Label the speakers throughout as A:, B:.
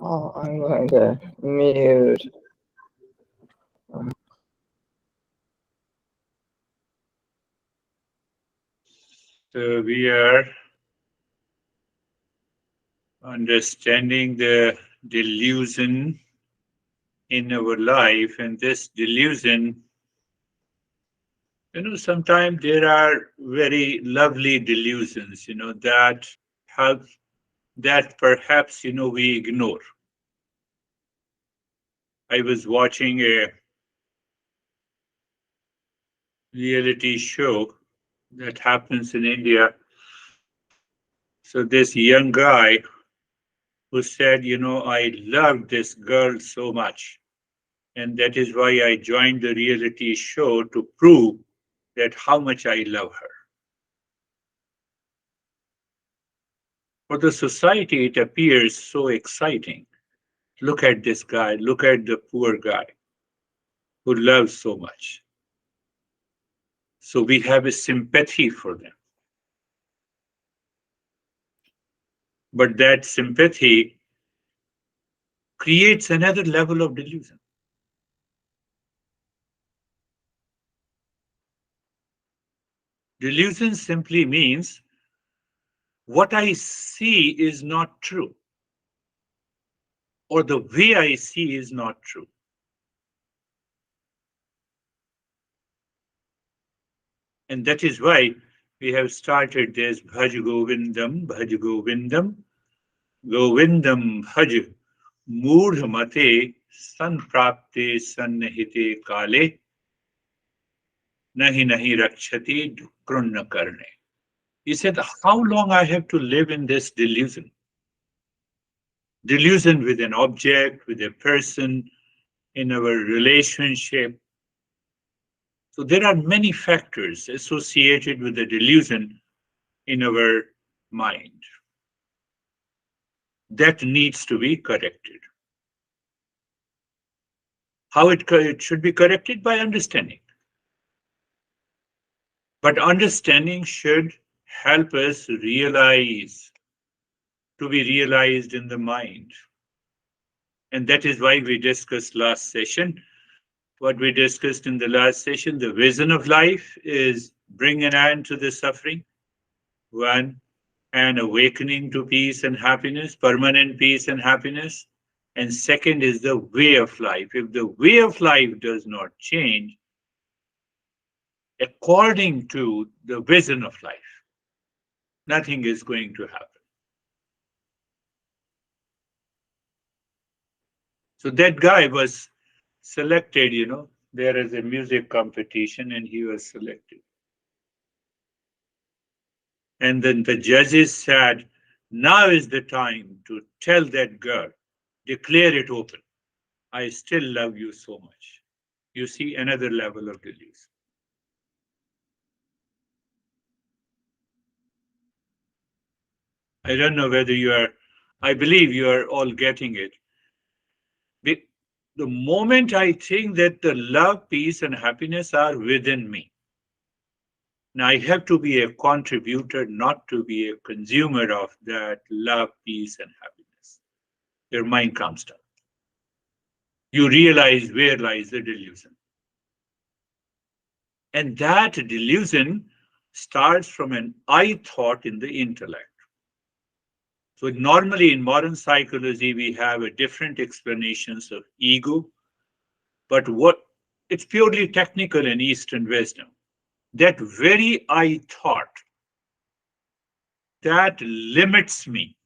A: Oh, I'm going to mute.
B: So we are understanding the delusion in our life, and this delusion, sometimes there are very lovely delusions, that help, that perhaps, we ignore. I was watching a reality show that happens in India. So this young guy who said, I love this girl so much. And that is why I joined the reality show to prove that how much I love her. For the society, it appears so exciting. Look at this guy, look at the poor guy who loves so much. So we have a sympathy for them. But that sympathy creates another level of delusion. Delusion simply means what I see is not true, or the way I see is not true. And that is why we have started this Bhaj Govindam, Bhaj Govindam, Govindam Bhaj Moodh Mate San Prapte Sannihite Kale Nahi Nahi Rakshati Krunna Karne. He said, how long I have to live in this delusion? Delusion with an object, with a person, in our relationship. So there are many factors associated with the delusion in our mind that needs to be corrected. How it should be corrected? By understanding. But understanding should help us realize, to be realized in the mind. And that is why we discussed last session. What we discussed in the last session, the vision of life is bring an end to the suffering. One, an awakening to peace and happiness, permanent peace and happiness. And second is the way of life. If the way of life does not change according to the vision of life, nothing is going to happen. So that guy was selected, there is a music competition and he was selected. And then the judges said, now is the time to tell that girl, declare it open. I still love you so much. You see another level of delusion. I don't know whether I believe you are all getting it. The moment I think that the love, peace, and happiness are within me, now I have to be a contributor, not to be a consumer of that love, peace, and happiness. Your mind comes down. You realize where lies the delusion. And that delusion starts from an I thought in the intellect. So normally in modern psychology, we have a different explanations of ego, but what it's purely technical in Eastern wisdom. That very I thought that limits me,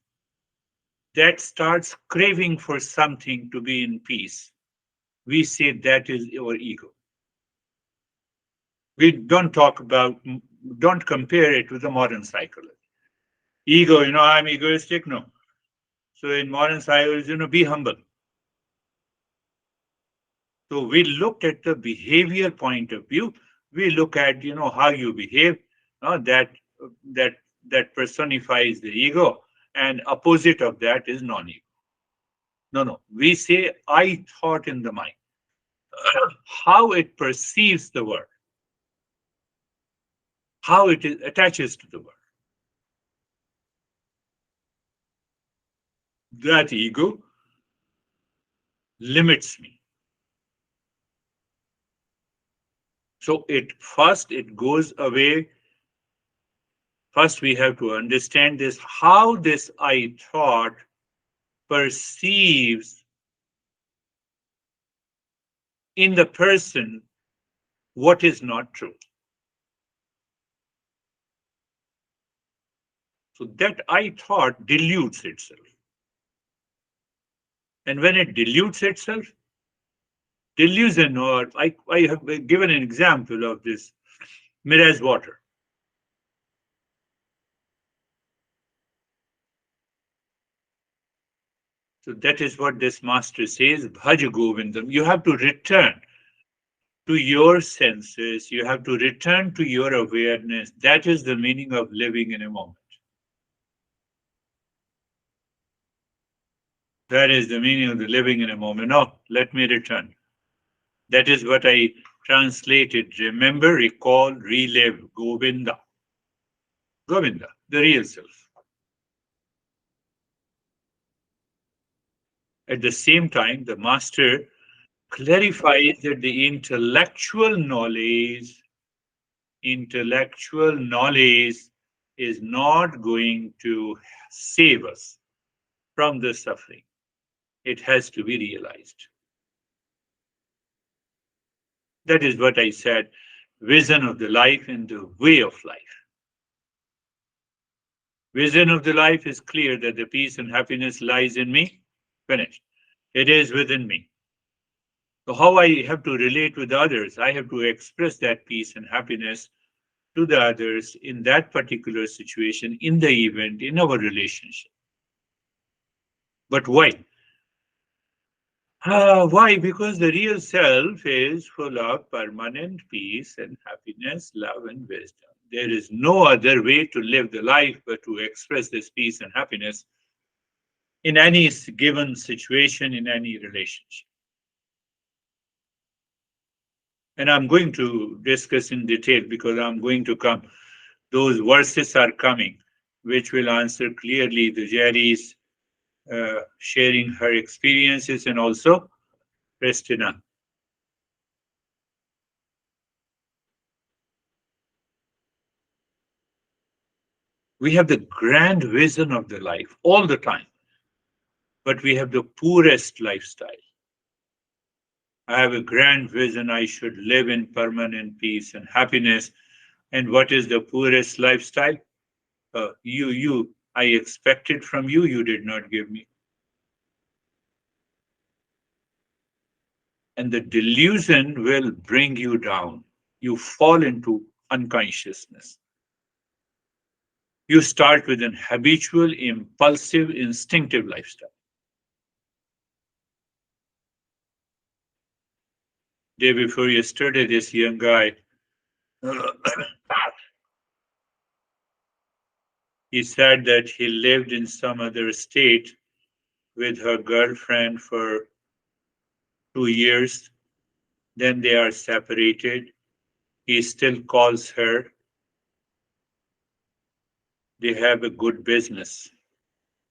B: that starts craving for something to be in peace. We say that is our ego. We don't compare it with the modern psychology. Ego, I'm egoistic. No. So in modern psychology, be humble. So we looked at the behavior point of view. We look at, how you behave. That that that personifies the ego, and opposite of that is non-ego. No. We say I thought in the mind, how it perceives the world, how it attaches to the world. That ego limits me. So it goes away. First, we have to understand this, how this I thought perceives in the person what is not true. So that I thought dilutes itself. And when it dilutes itself, delusion, or I have given an example of this mirage water. So that is what this master says, Bhaj Govindam. You have to return to your senses, you have to return to your awareness. That is the meaning of living in a moment. That is the meaning of the living in a moment. No, let me return. That is what I translated. Remember, recall, relive, Govinda. Govinda, the real self. At the same time, the master clarifies that the intellectual knowledge is not going to save us from the suffering. It has to be realized. That is what I said, vision of the life and the way of life. Vision of the life is clear that the peace and happiness lies in me. Finished. It is within me. So how I have to relate with others, I have to express that peace and happiness to the others in that particular situation, in the event, in our relationship. But why? Why? Because the real self is full of permanent peace and happiness, love and wisdom. There is no other way to live the life but to express this peace and happiness in any given situation, in any relationship. And I'm going to discuss in detail because I'm going to come. Those verses are coming, which will answer clearly the Jerry's sharing her experiences and also Christina. We have the grand vision of the life all the time, but we have the poorest lifestyle. I have a grand vision. I should live in permanent peace and happiness. And what is the poorest lifestyle? I expected from you, you did not give me. And the delusion will bring you down. You fall into unconsciousness. You start with an habitual, impulsive, instinctive lifestyle. Day before yesterday, this young guy, he said that he lived in some other state with her girlfriend for 2 years. Then they are separated. He still calls her. They have a good business,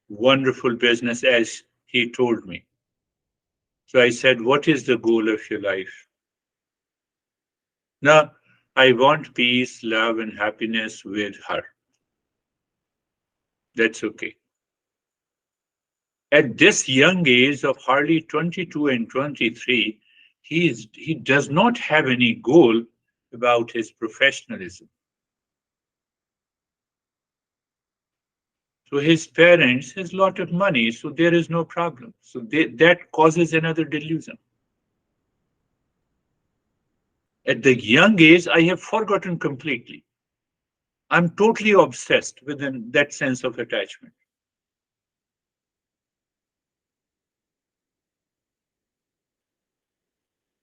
B: wonderful business, as he told me. So I said, what is the goal of your life? Now, I want peace, love, and happiness with her. That's okay. At this young age of hardly 22 and 23, he does not have any goal about his professionalism. So his parents has a lot of money, so there is no problem. So that causes another delusion. At the young age, I have forgotten completely. I'm totally obsessed with that sense of attachment.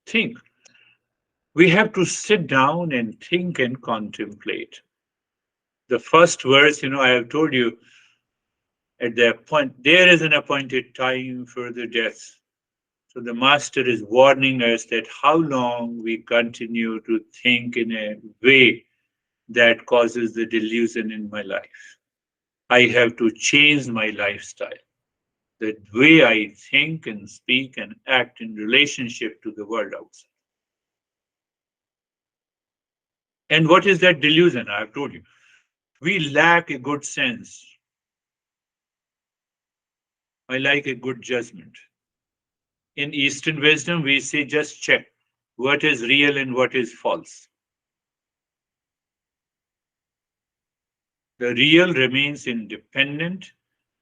B: Think. We have to sit down and think and contemplate. The first verse, I have told you at that point, there is an appointed time for the death. So the master is warning us that how long we continue to think in a way that causes the delusion in my life. I have to change my lifestyle. the way I think and speak and act in relationship to the world outside. And what is that delusion? I have told you. We lack a good sense. I like a good judgment. In Eastern wisdom, we say just check what is real and what is false. The real remains independent,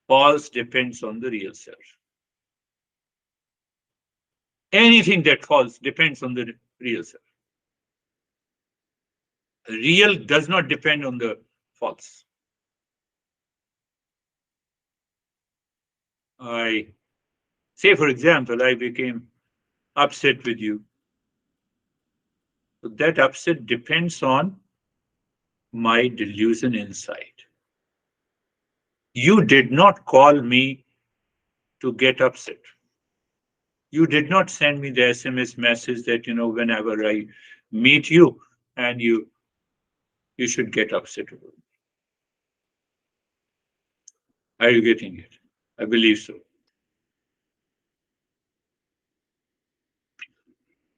B: false depends on the real self. Anything that false depends on the real self. Real does not depend on the false. I say, for example, I became upset with you. So that upset depends on my delusion inside. You did not call me to get upset. You did not send me the SMS message that, whenever I meet you and you should get upset about it. Are you getting it? I believe so.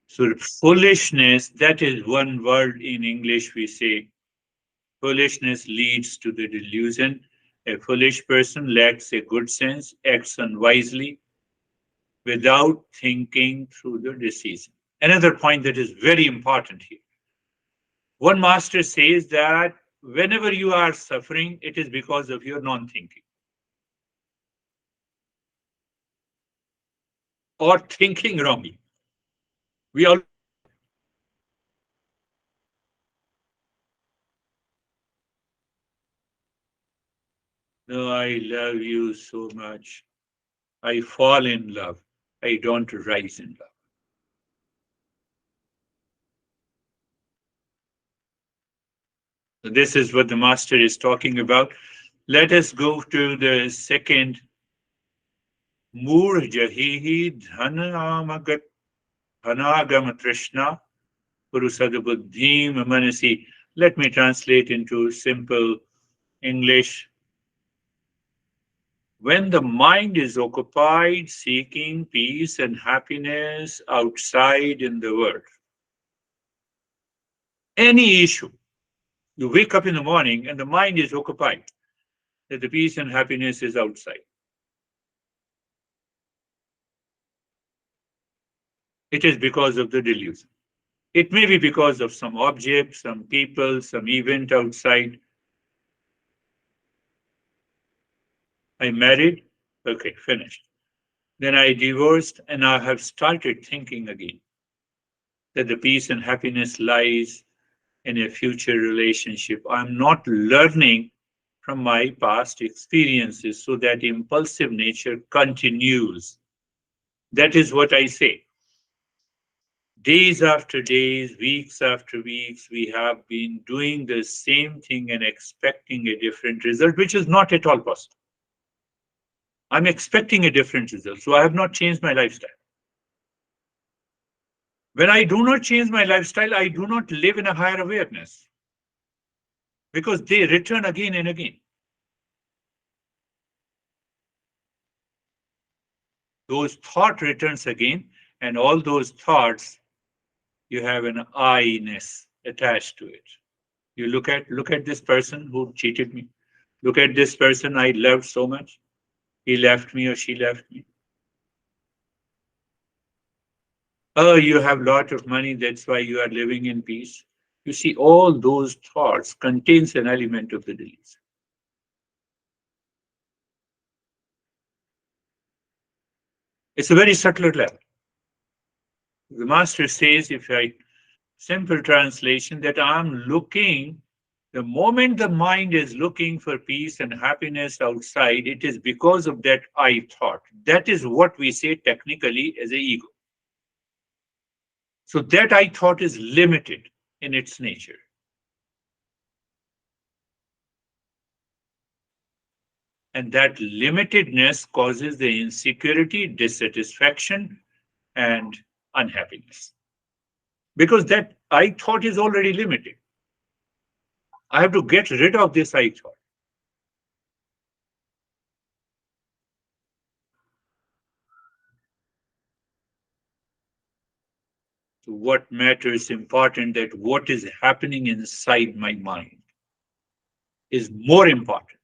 B: So foolishness, that is one word in English we say, foolishness leads to the delusion. A foolish person lacks a good sense, acts unwisely without thinking through the decision. Another point that is very important here. One master says that whenever you are suffering, it is because of your non thinking or thinking wrongly. We all know I love you so much. I fall in love. I don't rise in love. So this is what the master is talking about. Let us go to the second. Moor jahihi dhanamagat dhanagam trishna purusadabuddhim manasi. Let me translate into simple English. When the mind is occupied seeking peace and happiness outside in the world, any issue, you wake up in the morning and the mind is occupied that the peace and happiness is outside. It is because of the delusion. It may be because of some object, some people, some event outside. I married, okay, finished. Then I divorced and I have started thinking again that the peace and happiness lies in a future relationship. I'm not learning from my past experiences, so that impulsive nature continues. That is what I say. Days after days, weeks after weeks, we have been doing the same thing and expecting a different result, which is not at all possible. I'm expecting a different result, so I have not changed my lifestyle. When I do not change my lifestyle, I do not live in a higher awareness because they return again and again. Those thought returns again, and all those thoughts, you have an I-ness attached to it. You look at this person who cheated me. Look at this person I loved so much. He left me or she left me. Oh, you have a lot of money, that's why you are living in peace. You see, all those thoughts contains an element of the delusion. It's a very subtle level. The master says, if I simple translation, that I'm looking, the moment the mind is looking for peace and happiness outside, it is because of that I thought. That is what we say technically as a ego. So that I thought is limited in its nature. And that limitedness causes the insecurity, dissatisfaction, and unhappiness. Because that I thought is already limited. I have to get rid of this I thought. So what matters important that what is happening inside my mind is more important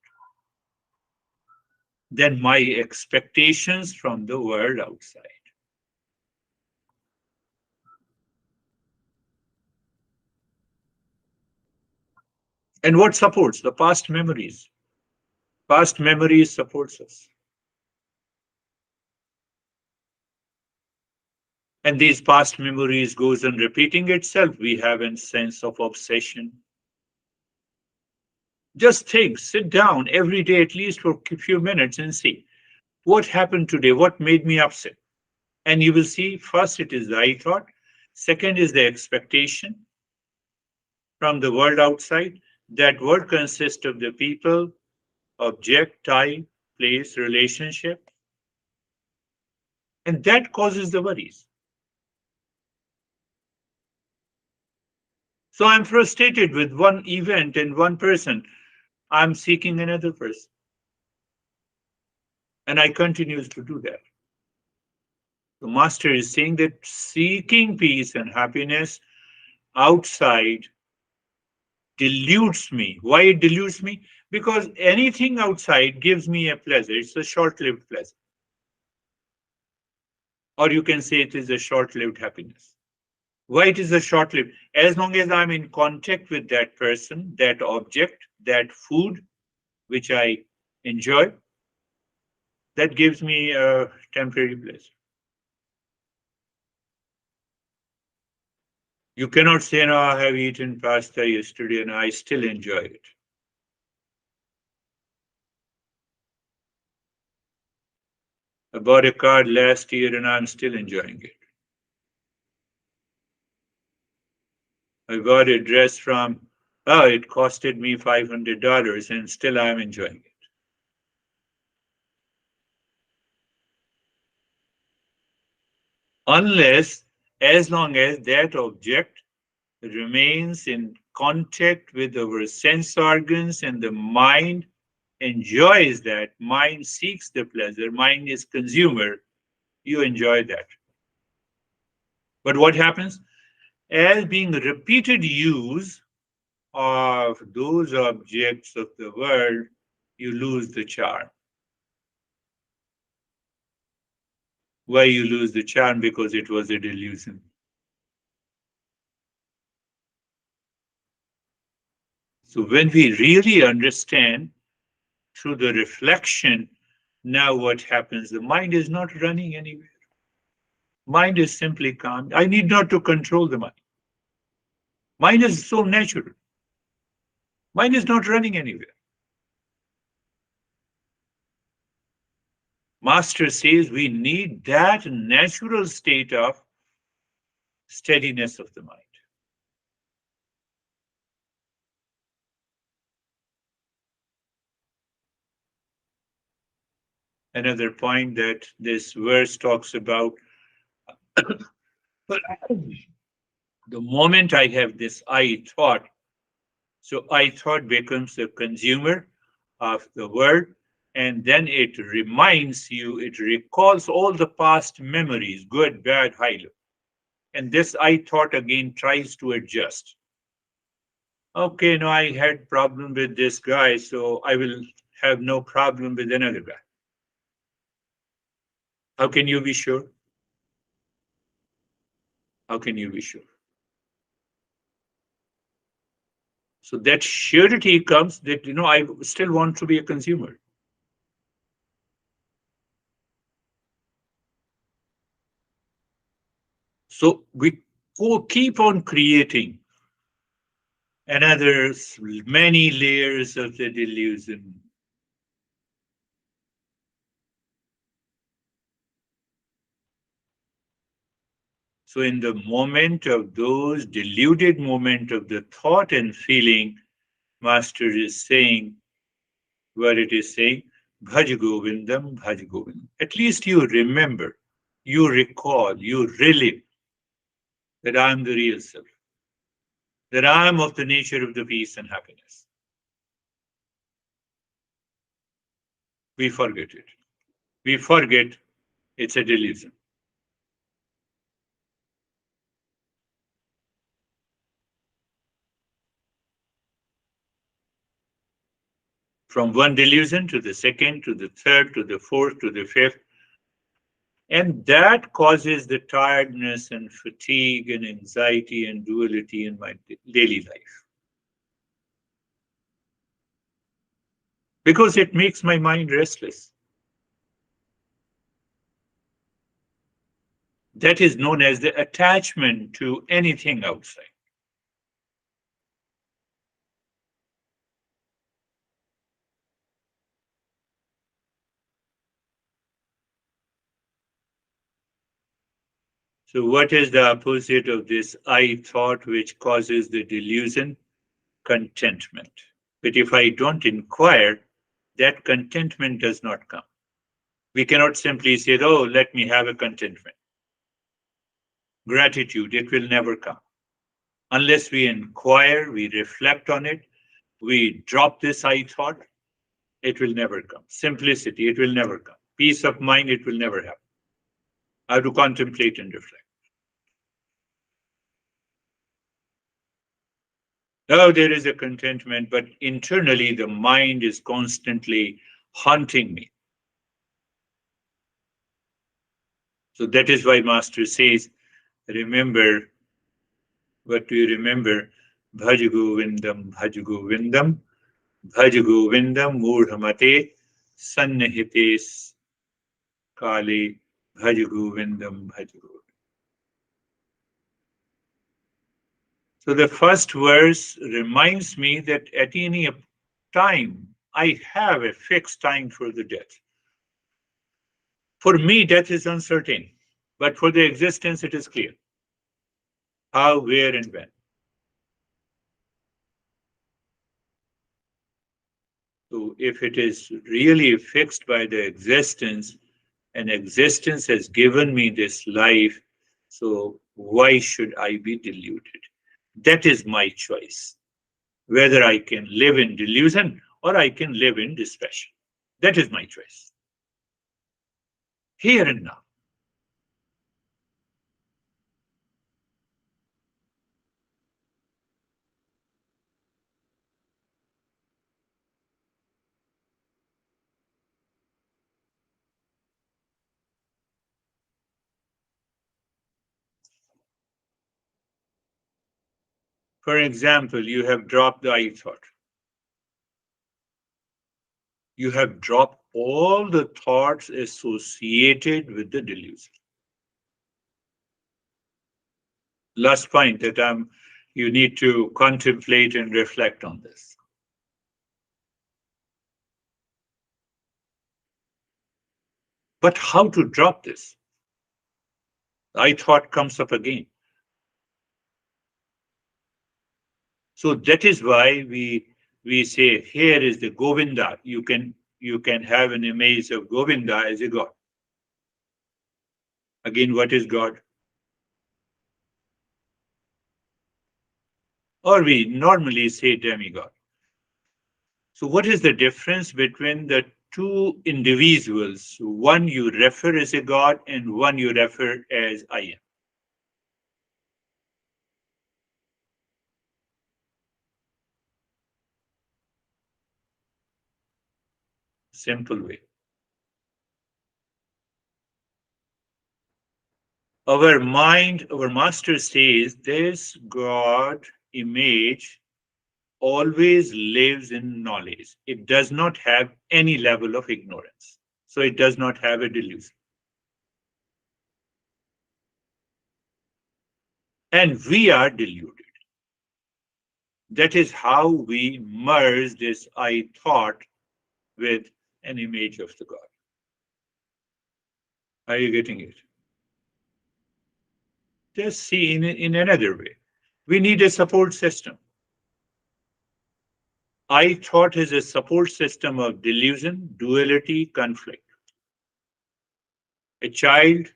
B: than my expectations from the world outside. And what supports the past memories? Past memories supports us. And these past memories goes on repeating itself. We have a sense of obsession. Just think, sit down every day at least for a few minutes and see what happened today, what made me upset. And you will see first it is the I thought, second is the expectation from the world outside. That world consists of the people, object, time, place, relationship, and that causes the worries. So I'm frustrated with one event and one person. I'm seeking another person. And I continue to do that. The master is saying that seeking peace and happiness outside deludes me. Why it deludes me? Because anything outside gives me a pleasure. It's a short lived pleasure. Or you can say it is a short lived happiness. Why it is a short lived? As long as I'm in contact with that person, that object, that food, which I enjoy, that gives me a temporary pleasure. You cannot say, no, I have eaten pasta yesterday and I still enjoy it. I bought a car last year and I'm still enjoying it. I bought a dress from, oh, it costed me $500 and still I'm enjoying it. Unless, as long as that object remains in contact with our sense organs and the mind enjoys that, mind seeks the pleasure, mind is consumer, you enjoy that. But what happens? As being repeated use of those objects of the world, you lose the charm. Why you lose the charm? Because it was a delusion. So when we really understand through the reflection, now what happens? The mind is not running anywhere. Mind is simply calm. I need not to control the mind. Mind is so natural. Mind is not running anywhere. Master says we need that natural state of steadiness of the mind. Another point that this verse talks about, the moment I have this I thought, so I thought becomes the consumer of the world, and then it reminds you, it recalls all the past memories, good, bad, high, low. And this I thought again tries to adjust. Okay, no, I had problem with this guy, so I will have no problem with another guy. How can you be sure? How can you be sure? So that surety comes that, I still want to be a consumer. So we keep on creating another many layers of the delusion. So in the moment of those deluded moment of the thought and feeling, Master is saying what it is saying, Bhaj Govindam, Bhaj Govindam. At least you remember, you recall, you relive that I am the real self, that I am of the nature of the peace and happiness. We forget it. We forget it's a delusion. from one delusion to the second, to the third, to the fourth, to the fifth. And that causes the tiredness and fatigue and anxiety and duality in my daily life. Because it makes my mind restless. That is known as the attachment to anything outside. So, what is the opposite of this I thought which causes the delusion? Contentment. But if I don't inquire, that contentment does not come. We cannot simply say, oh, let me have a contentment. Gratitude, it will never come. Unless we inquire, we reflect on it, we drop this I thought, it will never come. Simplicity, it will never come. Peace of mind, it will never happen. I have to contemplate and reflect. Now there is a contentment, but internally the mind is constantly haunting me. So that is why Master says, remember, what do you remember? Bhaj Govindam, Bhaj Govindam, Bhaj Govindam, Murhamate, Sannihites Kali, Bhaj Govindam, Bhaj Govindam. So the first verse reminds me that at any time, I have a fixed time for the death. For me, death is uncertain, but for the existence, it is clear. How, where, and when. So if it is really fixed by the existence, and existence has given me this life, so why should I be deluded? That is my choice. Whether I can live in delusion or I can live in dispassion. That is my choice. Here and now. For example, you have dropped the I thought. You have dropped all the thoughts associated with the delusion. Last point that you need to contemplate and reflect on this. But how to drop this? I thought comes up again. So that is why we say here is the Govinda. You can have an image of Govinda as a god. Again, what is God? Or we normally say demigod. So what is the difference between the two individuals? One you refer as a god and one you refer as I am. Simple way. Our mind, our master says this God image always lives in knowledge. It does not have any level of ignorance. So it does not have a delusion. And we are deluded. That is how we merge this I thought with an image of the God. Are you getting it? Just see in another way. We need a support system. I thought is a support system of delusion, duality, conflict. A child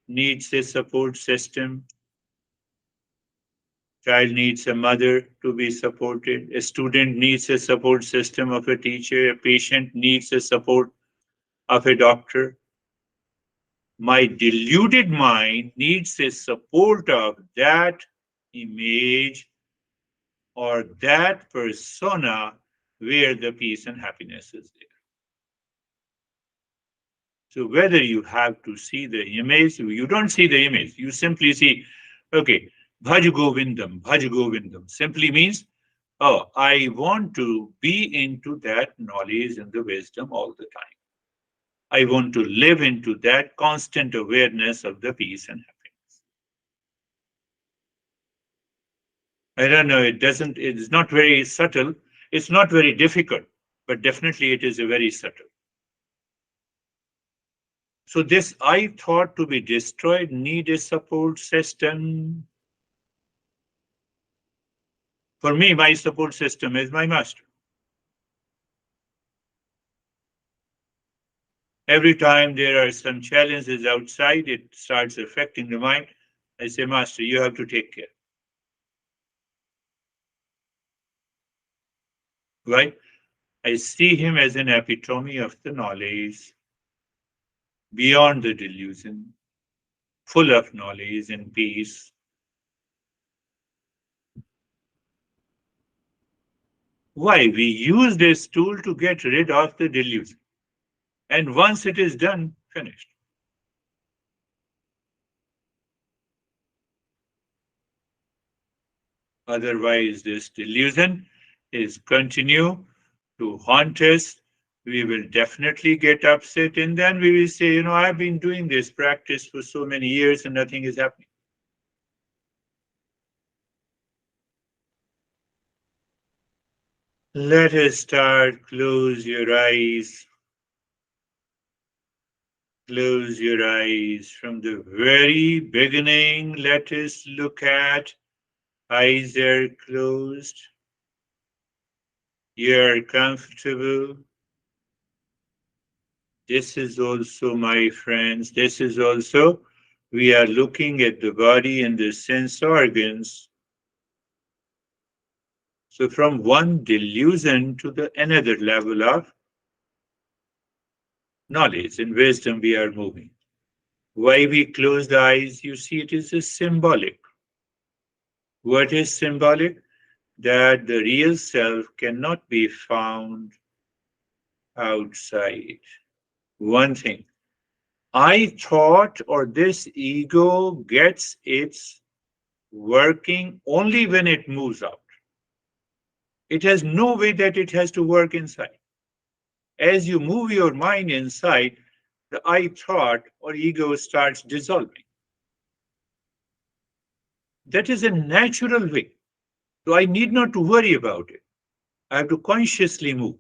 B: needs a support system. Child needs a mother to be supported. A student needs a support system of a teacher. A patient needs a support of a doctor. My deluded mind needs a support of that image or that persona where the peace and happiness is there. So whether you have to see the image, you don't see the image, you simply see, okay, Bhaj Govindam simply means, oh, I want to be into that knowledge and the wisdom all the time. I want to live into that constant awareness of the peace and happiness. I don't know, it's not very subtle, it's not very difficult, but definitely it is a very subtle. So this I thought to be destroyed need a support system. For me, my support system is my master. Every time there are some challenges outside, it starts affecting the mind. I say, Master, you have to take care. Right? I see him as an epitome of the knowledge, beyond the delusion, full of knowledge and peace. Why? We use this tool to get rid of the delusion. And once it is done, finished. Otherwise, this delusion is continue to haunt us. We will definitely get upset, and then we will say, I've been doing this practice for so many years and nothing is happening. Let us start. Close your eyes. Close your eyes. From the very beginning, let us look at eyes are closed. You're comfortable. This is also, my friends, we are looking at the body and the sense organs. So from one delusion to the another level of knowledge and wisdom we are moving. Why we close the eyes? You see, it is a symbolic. What is symbolic? That the real self cannot be found outside. One thing, I thought or this ego gets its working only when it moves out. It has no way that it has to work inside. As you move your mind inside, the I thought or ego starts dissolving. That is a natural way. So I need not to worry about it. I have to consciously move.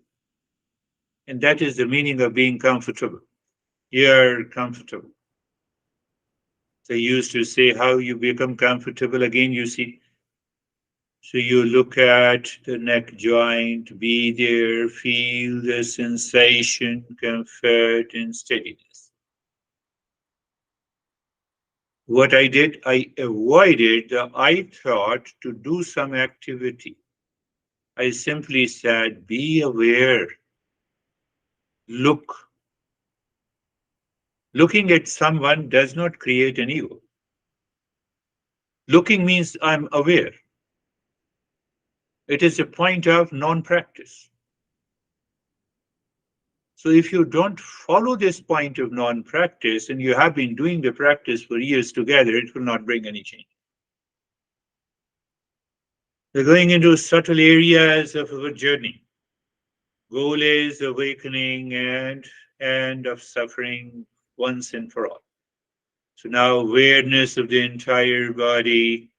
B: And that is the meaning of being comfortable. You're comfortable. So I used to say how you become comfortable. Again, you see. So you look at the neck joint, be there, feel the sensation, comfort, and steadiness. What I did, I avoided the I thought to do some activity. I simply said, be aware, look. Looking at someone does not create an ego. Looking means I'm aware. It is a point of non-practice. So if you don't follow this point of non-practice and you have been doing the practice for years together, it will not bring any change. We're going into subtle areas of our journey. Goal is awakening and end of suffering once and for all. So now awareness of the entire body,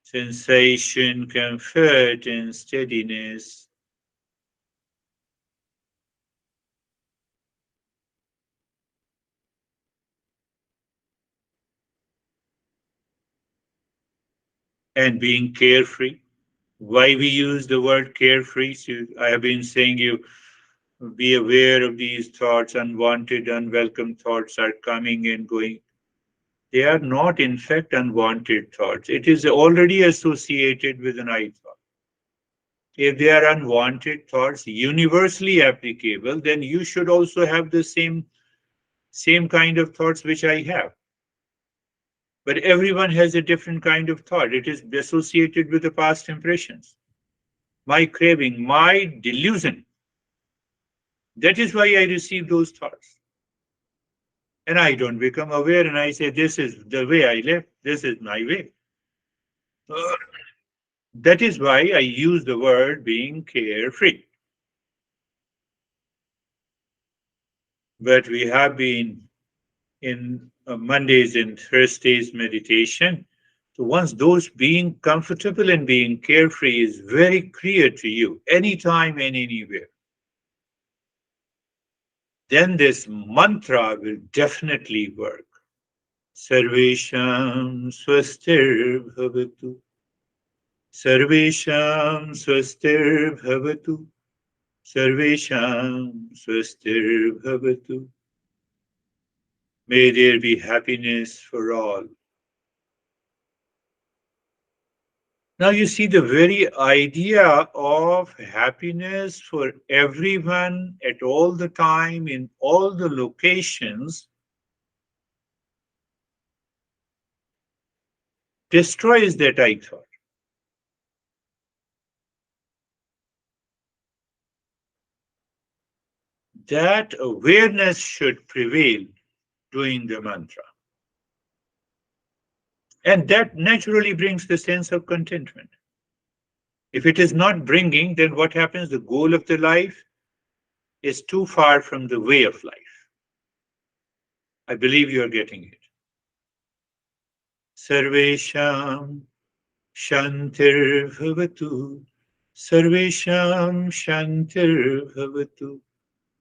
B: sensation, comfort, and steadiness. And being carefree. Why we use the word carefree? So I have been saying you be aware of these thoughts, unwanted, unwelcome thoughts are coming and going. They are not, in fact, unwanted thoughts. It is already associated with an I thought. If they are unwanted thoughts, universally applicable, then you should also have the same kind of thoughts which I have. But everyone has a different kind of thought. It is associated with the past impressions. my craving, my delusion. That is why I receive those thoughts. And I don't become aware and I say, this is the way I live, this is my way. That is why I use the word being carefree. But we have been in Mondays and Thursdays meditation. So once those being comfortable and being carefree is very clear to you, anytime and anywhere, then this mantra will definitely work. Sarvesham swastir bhavatu. Sarvesham swastir bhavatu. Sarvesham swastir bhavatu. May there be happiness for all. Now you see the very idea of happiness for everyone at all the time in all the locations destroys that I thought. That awareness should prevail doing the mantra. And that naturally brings the sense of contentment. If it is not bringing, then what happens? The goal of the life is too far from the way of life. I believe you are getting it. Sarvesham Shantir Bhavatu. Sarvesham Shantir Bhavatu.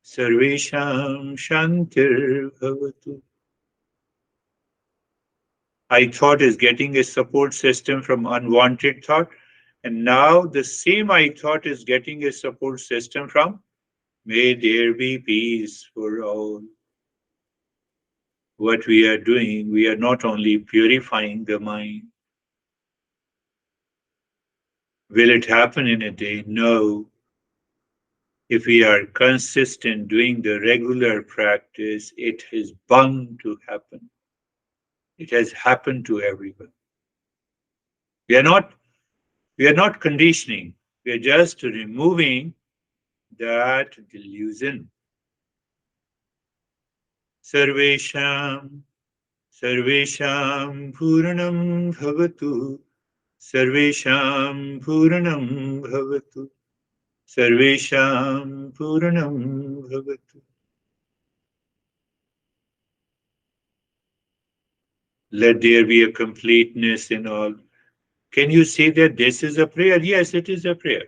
B: Sarvesham Shantir Bhavatu. I thought is getting a support system from unwanted thought. And now the same I thought is getting a support system from may there be peace for all. What we are doing, we are not only purifying the mind. Will it happen in a day? No. If we are consistent doing the regular practice, it is bound to happen. It has happened to everyone. We are not, we are not conditioning. We are just removing that delusion. Sarvesham, Sarvesham Puranam Bhavatu, Sarvesham Puranam Bhavatu, Sarvesham Puranam Bhavatu. Let there be a completeness in all. Can you say that this is a prayer? Yes, it is a prayer.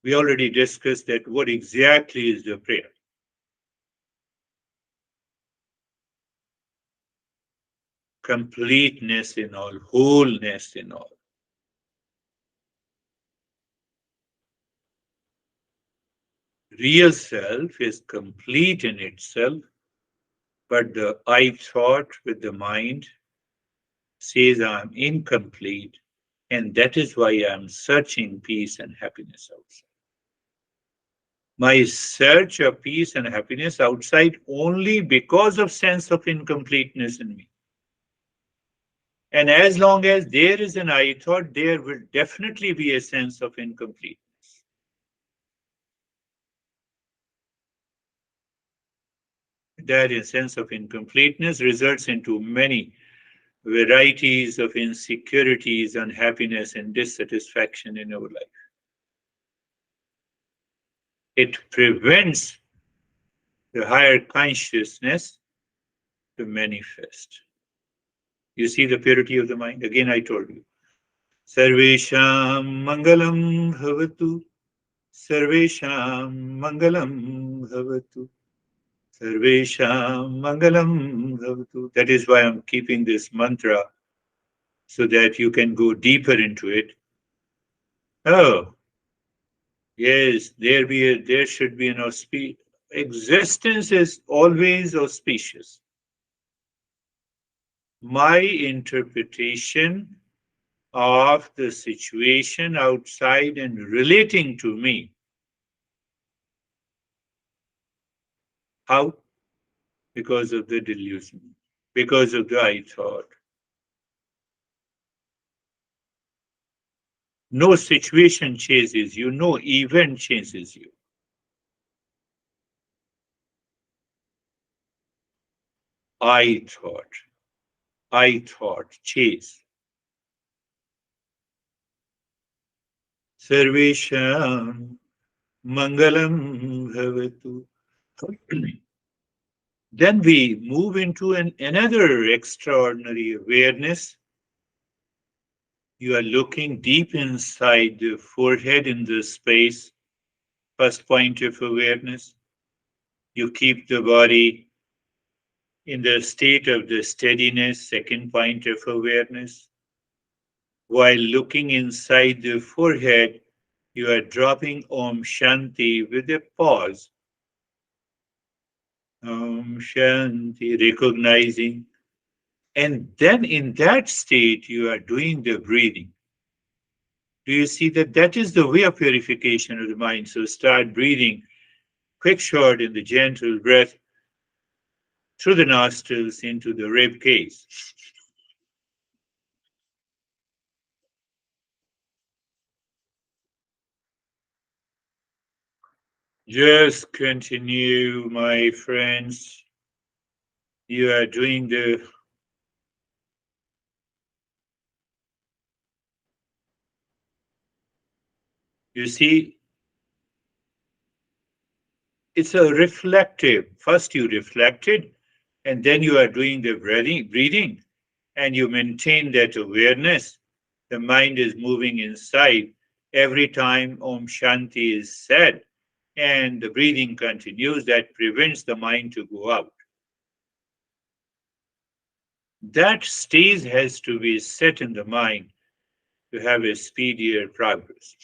B: We already discussed that what exactly is the prayer. Completeness in all, wholeness in all. Real self is complete in itself, but the I thought with the mind says I'm incomplete, and that is why I'm searching peace and happiness outside. My search of peace and happiness outside only because of sense of incompleteness in me. And as long as there is an I thought, there will definitely be a sense of incompleteness. That is, sense of incompleteness results into many varieties of insecurities, unhappiness, and dissatisfaction in our life. It prevents the higher consciousness to manifest. You see the purity of the mind? Again, I told you. Sarvesham Mangalam Bhavatu. Sarvesham Mangalam Bhavatu. Sarvesham Mangalam Bhavatu. That is why I'm keeping this mantra so that you can go deeper into it. Oh, yes, there should be an auspicious. Existence is always auspicious. My interpretation of the situation outside and relating to me. How? Because of the delusion, because of the I thought. No situation chases you, no event chases you. I thought, chase. Sarvesham Mangalam Bhavatu. Then we move into another extraordinary awareness. You are looking deep inside the forehead in the space, first point of awareness. You keep the body in the state of the steadiness, second point of awareness. While looking inside the forehead, you are dropping Om Shanti with a pause. Om Shanti, recognizing. And then in that state, you are doing the breathing. Do you see that that is the way of purification of the mind? So start breathing, quick, short, in the gentle breath through the nostrils into the rib cage. Just continue, my friends. You are doing the, you see, it's a reflective. First, you reflected, and then you are doing the breathing, and you maintain that awareness. The mind is moving inside every time Om Shanti is said, and the breathing continues. That prevents the mind to go out. That stage has to be set in the mind to have a speedier progress.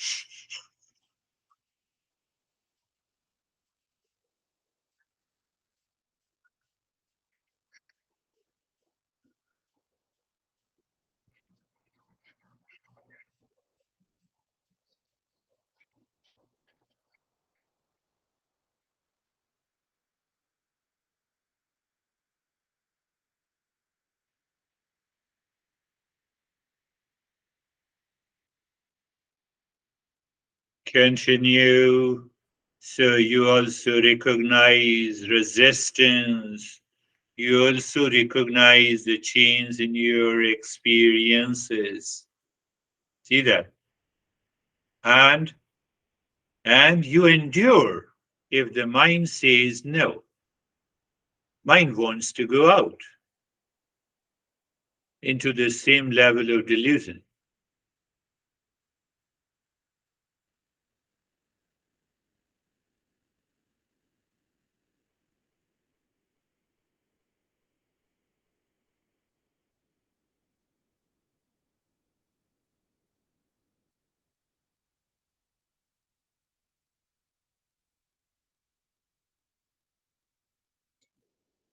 B: Continue. So you also recognize resistance. You also recognize the change in your experiences. See that? And you endure. If the mind says no, mind wants to go out into the same level of delusion.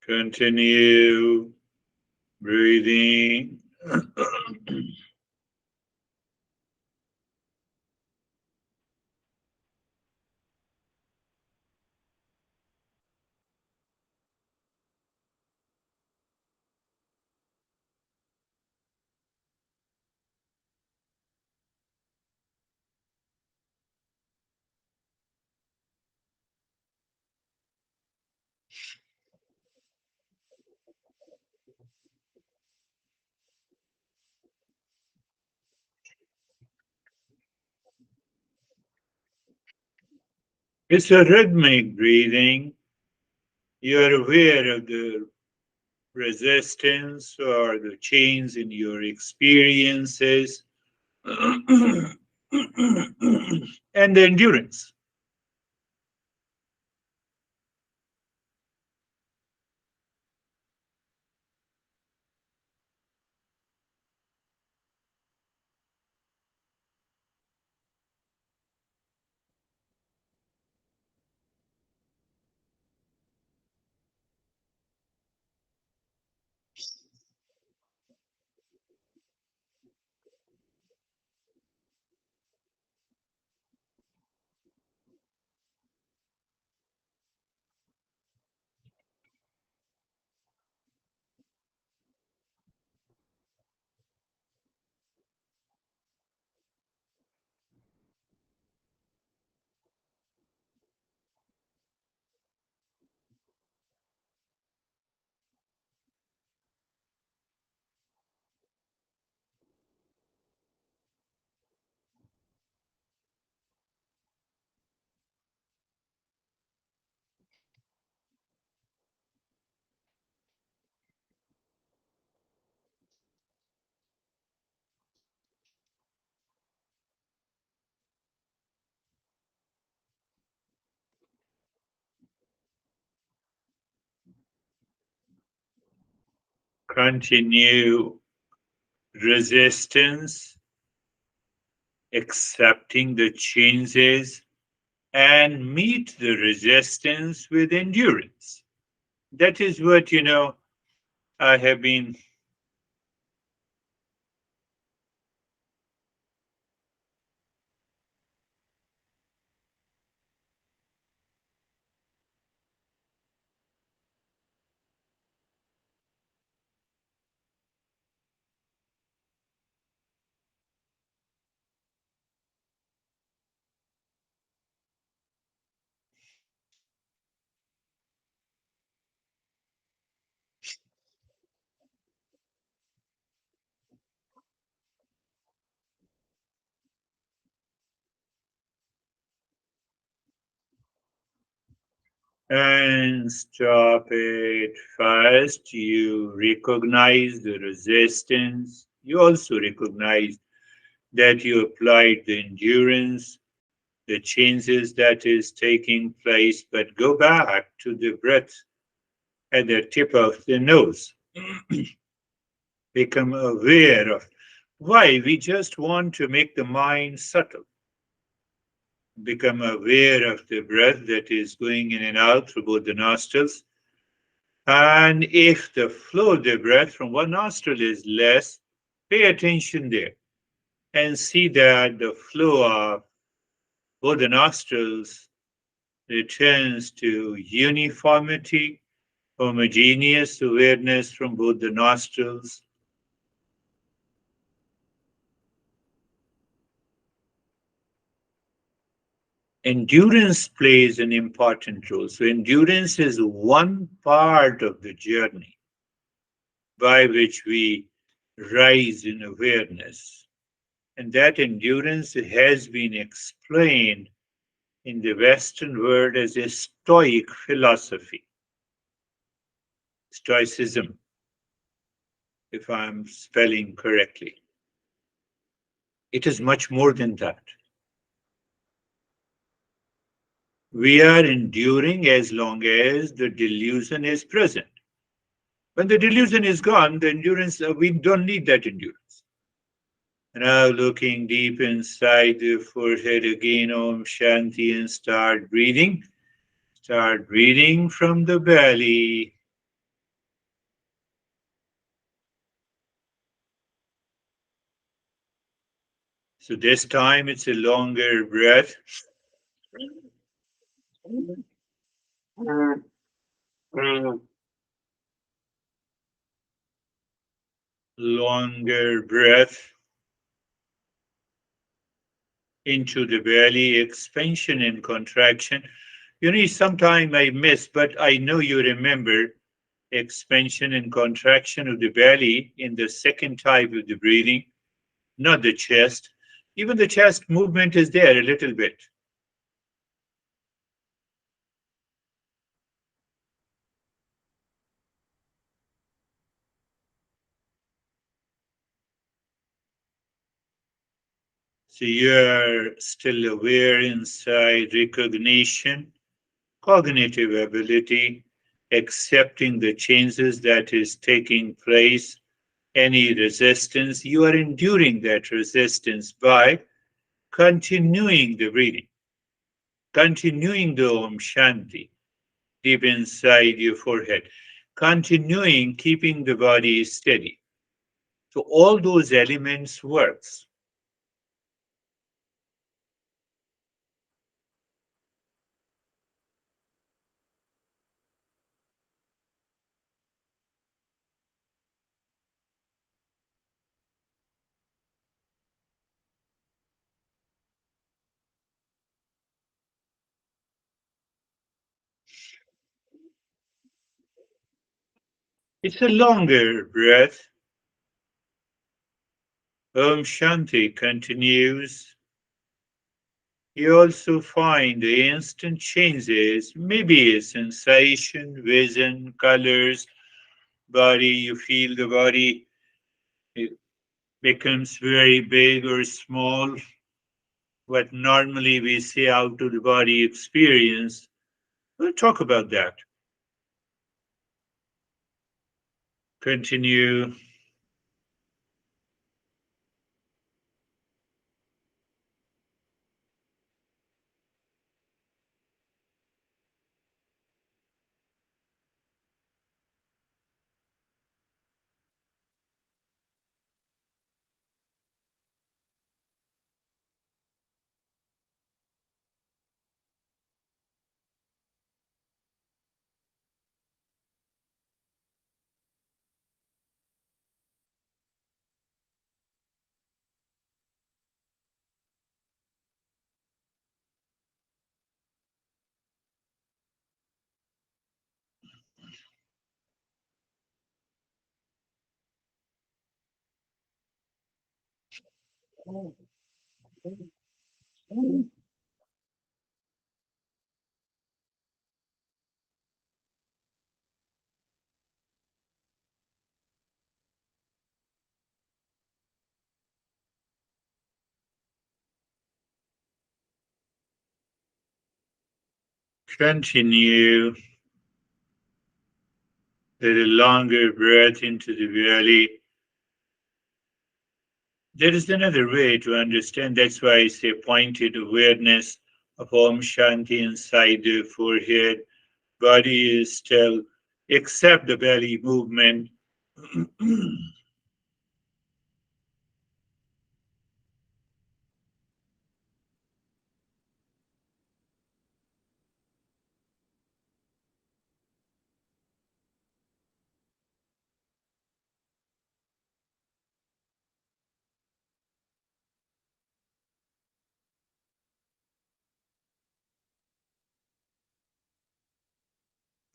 B: Continue breathing. It's a rhythmic breathing. You're aware of the resistance or the change in your experiences and the endurance. Continue resistance, accepting the changes, and meet the resistance with endurance. That is what, I have been. And stop it. First, you recognize the resistance. You also recognize that you applied the endurance, the changes that is taking place, but go back to the breath at the tip of the nose. Become aware of why we just want to make the mind subtle. Become aware of the breath that is going in and out through both the nostrils. And if the flow of the breath from one nostril is less, pay attention there and see that the flow of both the nostrils returns to uniformity, homogeneous awareness from both the nostrils. Endurance plays an important role. So, endurance is one part of the journey by which we rise in awareness. And that endurance has been explained in the Western world as a Stoic philosophy, Stoicism, if I'm spelling correctly. It is much more than that. We are enduring as long as the delusion is present. When the delusion is gone, the endurance, we don't need that endurance. Now looking deep inside the forehead again, Om Shanti, and start breathing. Start breathing from the belly. So this time it's a longer breath. Longer breath into the belly, expansion and contraction. Sometime I miss, but I know you remember expansion and contraction of the belly in the second type of the breathing, not the chest. Even the chest movement is there a little bit. So you're still aware inside recognition, cognitive ability, accepting the changes that is taking place, any resistance. You are enduring that resistance by continuing the breathing, continuing the Om Shanti deep inside your forehead, continuing keeping the body steady. So all those elements works. It's a longer breath. Om Shanti continues. You also find the instant changes, maybe a sensation, vision, colors, body. You feel the body it becomes very big or small. What normally we say out of the body experience. We'll talk about that. Continue. Continue. Little longer breath into the belly. There is another way to understand. That's why I say pointed awareness of Om Shanti inside the forehead. Body is still, except the belly movement.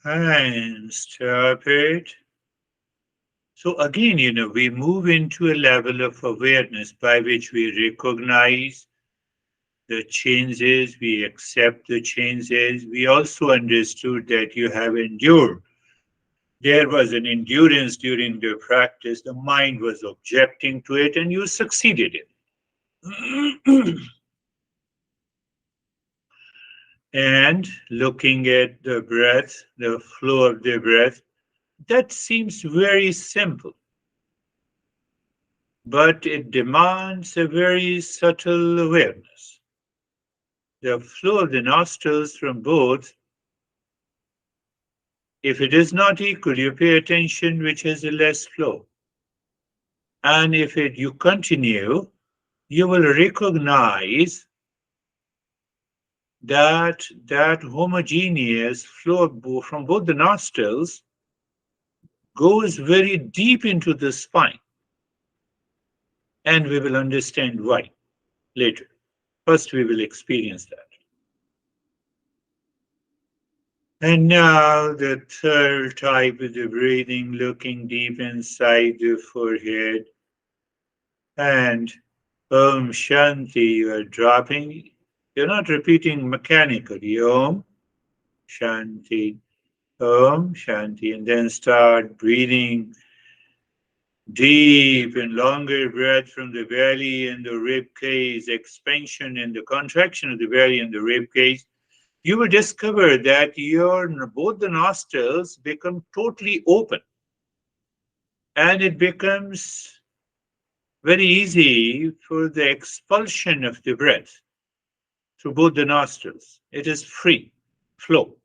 B: And stop it. So again, we move into a level of awareness by which we recognize the changes, we accept the changes. We also understood that you have endured. There was an endurance during the practice. The mind was objecting to it, and you succeeded in. And looking at the breath, the flow of the breath, that seems very simple, but it demands a very subtle awareness. The flow of the nostrils from both, if it is not equal, you pay attention which has a less flow. And if you continue, you will recognize that homogeneous flow from both the nostrils goes very deep into the spine. And we will understand why later. First, we will experience that. And now the third type of the breathing, looking deep inside the forehead. And Om Shanti, you are dropping. You're not repeating mechanically. Om Shanti, Om Shanti. And then start breathing deep and longer breath from the belly and the rib cage, expansion and the contraction of the belly and the rib cage. You will discover that both the nostrils become totally open, and it becomes very easy for the expulsion of the breath through both the nostrils. It is free flow.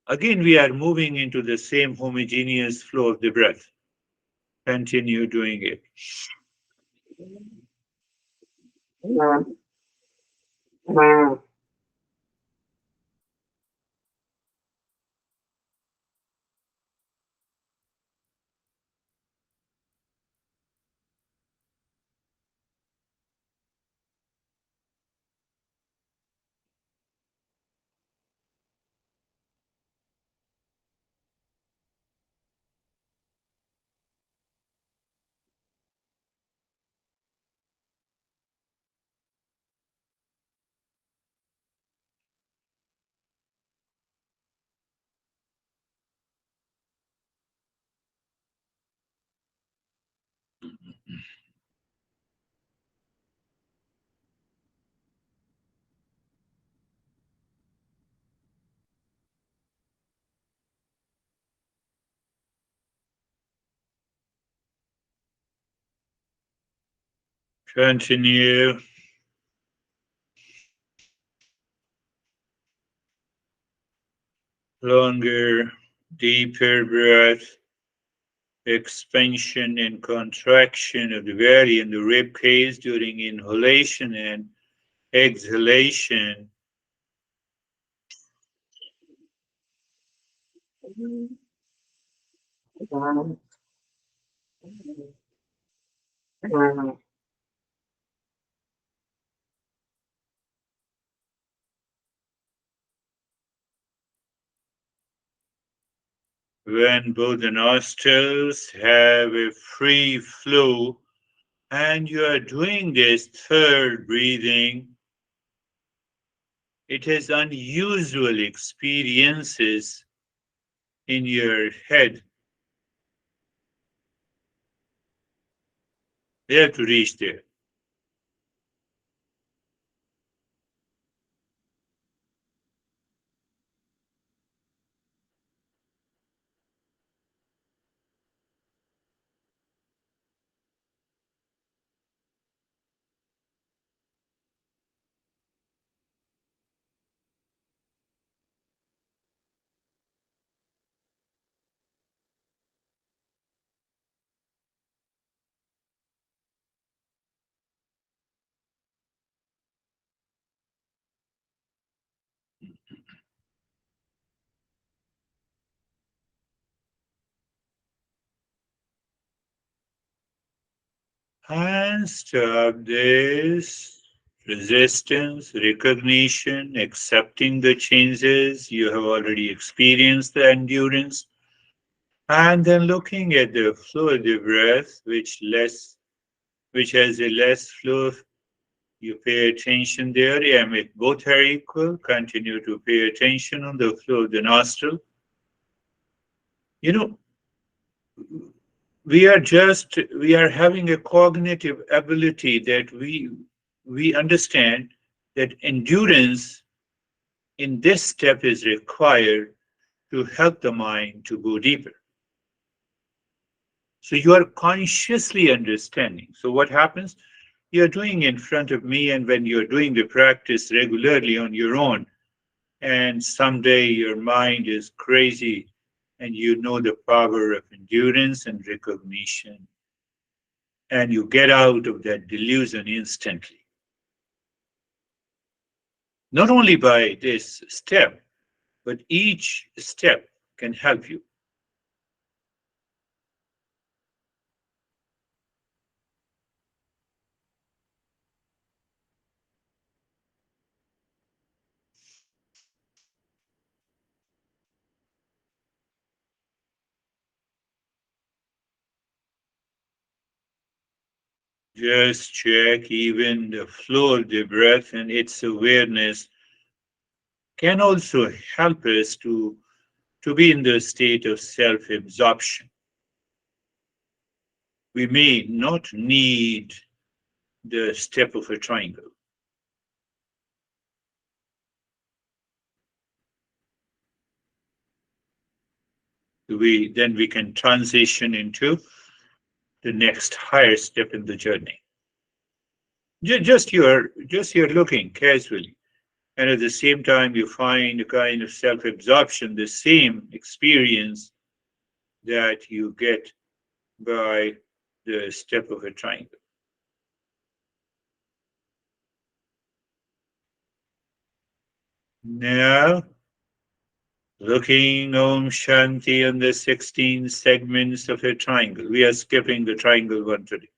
B: Again, we are moving into the same homogeneous flow of the breath. Continue doing it. Continue. Longer, deeper breath, expansion and contraction of the belly and the rib cage during inhalation and exhalation. When both the nostrils have a free flow and you are doing this third breathing, it has unusual experiences in your head. They have to reach there. And stop this resistance, recognition, accepting the changes you have already experienced, the endurance, and then looking at the flow of the breath, which has a less flow. You pay attention there, and if both are equal, continue to pay attention on the flow of the nostril. You know, we are having a cognitive ability that we understand that endurance in this step is required to help the mind to go deeper. So you are consciously understanding. So what happens? You're doing in front of me, and when you're doing the practice regularly on your own, and someday your mind is crazy and you know the power of endurance and recognition, and you get out of that delusion instantly. Not only by this step, but each step can help you. Just check even the flow of the breath and its awareness can also help us to be in the state of self absorption. We may not need the step of a triangle. Then we can transition into the next higher step in the journey. Just you're looking casually, and at the same time you find a kind of self-absorption, the same experience that you get by the step of a triangle. Now, looking Om Shanti on the 16 segments of a triangle. We are skipping the triangle one today.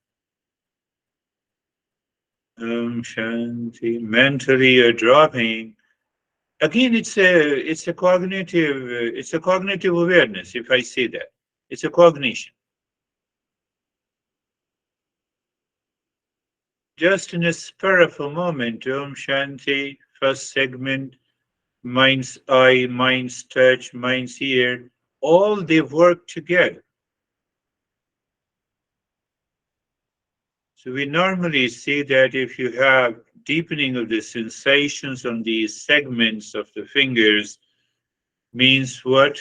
B: Om Shanti. Mentally, you're dropping. Again, it's a cognitive awareness. If I say that, it's a cognition. Just in a spur of a moment, Om Shanti, first segment, mind's eye, mind's touch, mind's ear, all they work together. So we normally see that if you have deepening of the sensations on these segments of the fingers, means what?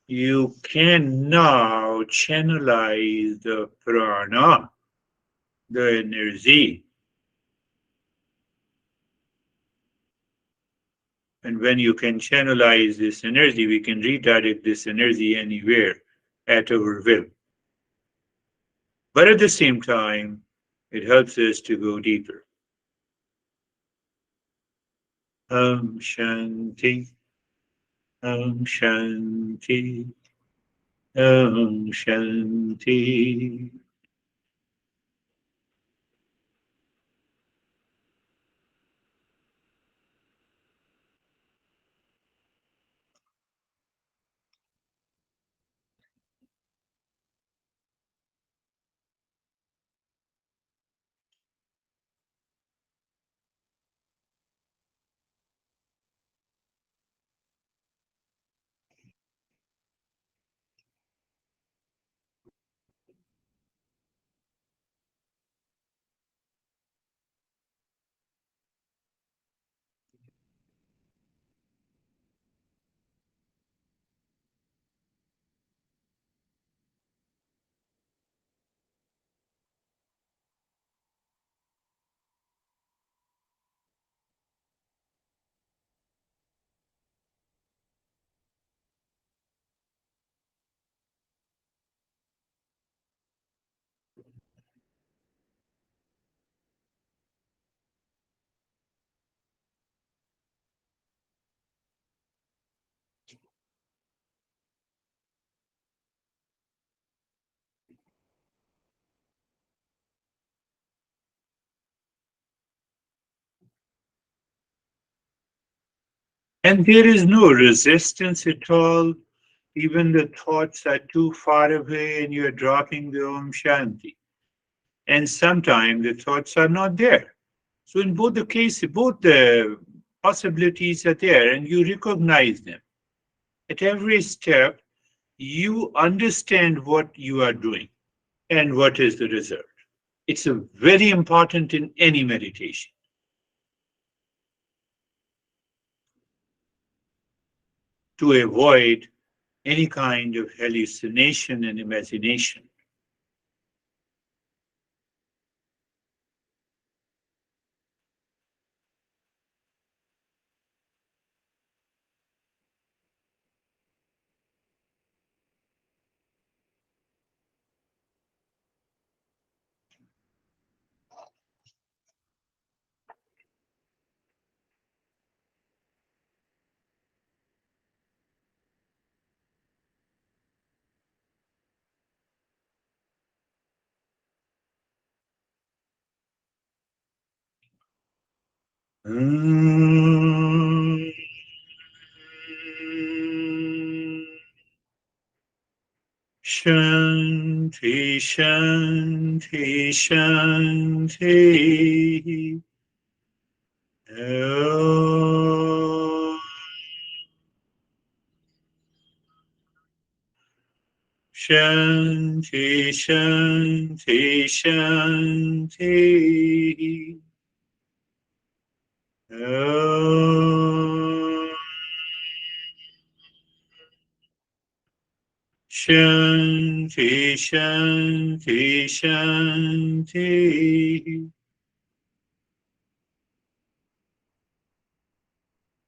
B: You can now channelize the prana. the energy. And when you can channelize this energy, we can redirect this energy anywhere at our will. But at the same time, it helps us to go deeper. Shanti, Shanti, Shanti. And there is no resistance at all. Even the thoughts are too far away and you're dropping the Om Shanti. And sometimes the thoughts are not there. So in both the cases, both the possibilities are there and you recognize them. At every step, you understand what you are doing and what is the result. It's a very important in any meditation to avoid any kind of hallucination and imagination. Mm. Shanti, Shanti, Shanti. Om. Shanti, Shanti, Shanti. Om. Shanti, Shanti, Shanti.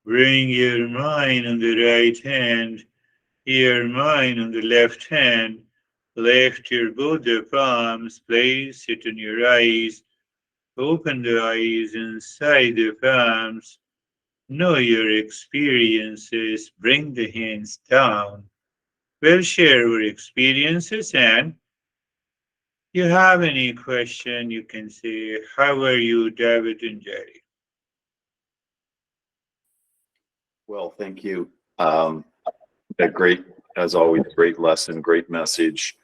B: Bring your mind on the right hand, your mind on the left hand. Lift your both the palms, place it on your eyes. Open the eyes inside the palms. Know your experiences. Bring the hands down. We'll share our experiences, and you have any question, you can say, how are you, David and Jerry?
C: Well, thank you. A great, as always, great lesson, great message.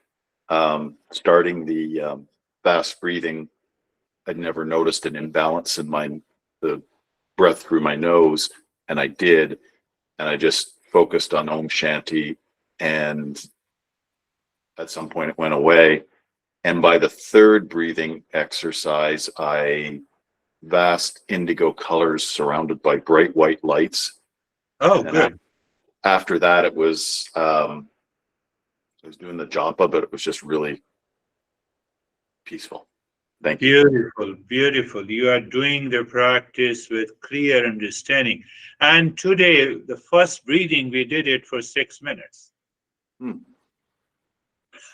C: Starting the fast breathing, I'd never noticed an imbalance in the breath through my nose, and I did, and I just focused on Om Shanti, and at some point it went away. And by the third breathing exercise, vast indigo colors surrounded by bright white lights.
B: Oh,
C: And
B: good.
C: after that, it was I was doing the japa, but it was just really peaceful, Thank you.
B: Beautiful, beautiful. You are doing the practice with clear understanding. And today, the first breathing, we did it for 6 minutes.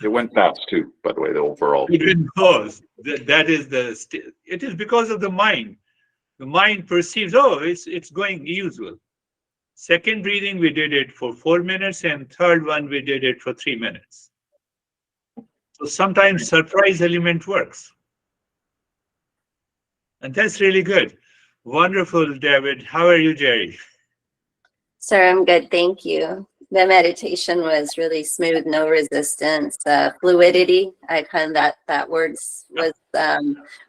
C: It went fast too, by the way, the overall.
B: It didn't pause. That is it is because of the mind. The mind perceives, oh, it's going usual. Second breathing, we did it for 4 minutes, and third one, we did it for 3 minutes. So sometimes surprise element works. And that's really good. Wonderful, David. How are you, Jerry?
D: Sir, I'm good, thank you. The meditation was really smooth, no resistance, fluidity. I kind of that word was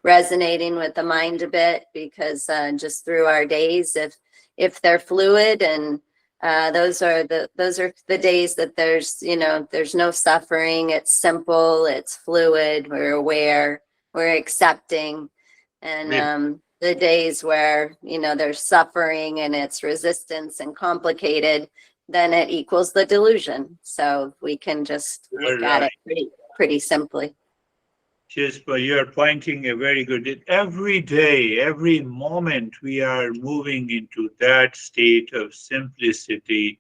D: resonating with the mind a bit, because just through our days, if they're fluid, and those are the days that there's no suffering. It's simple, it's fluid. We're aware, we're accepting, and the days where there's suffering and it's resistance and complicated, then it equals the delusion. So we can just look at it pretty simply.
B: Just you are pointing a very good. Every day, every moment, we are moving into that state of simplicity,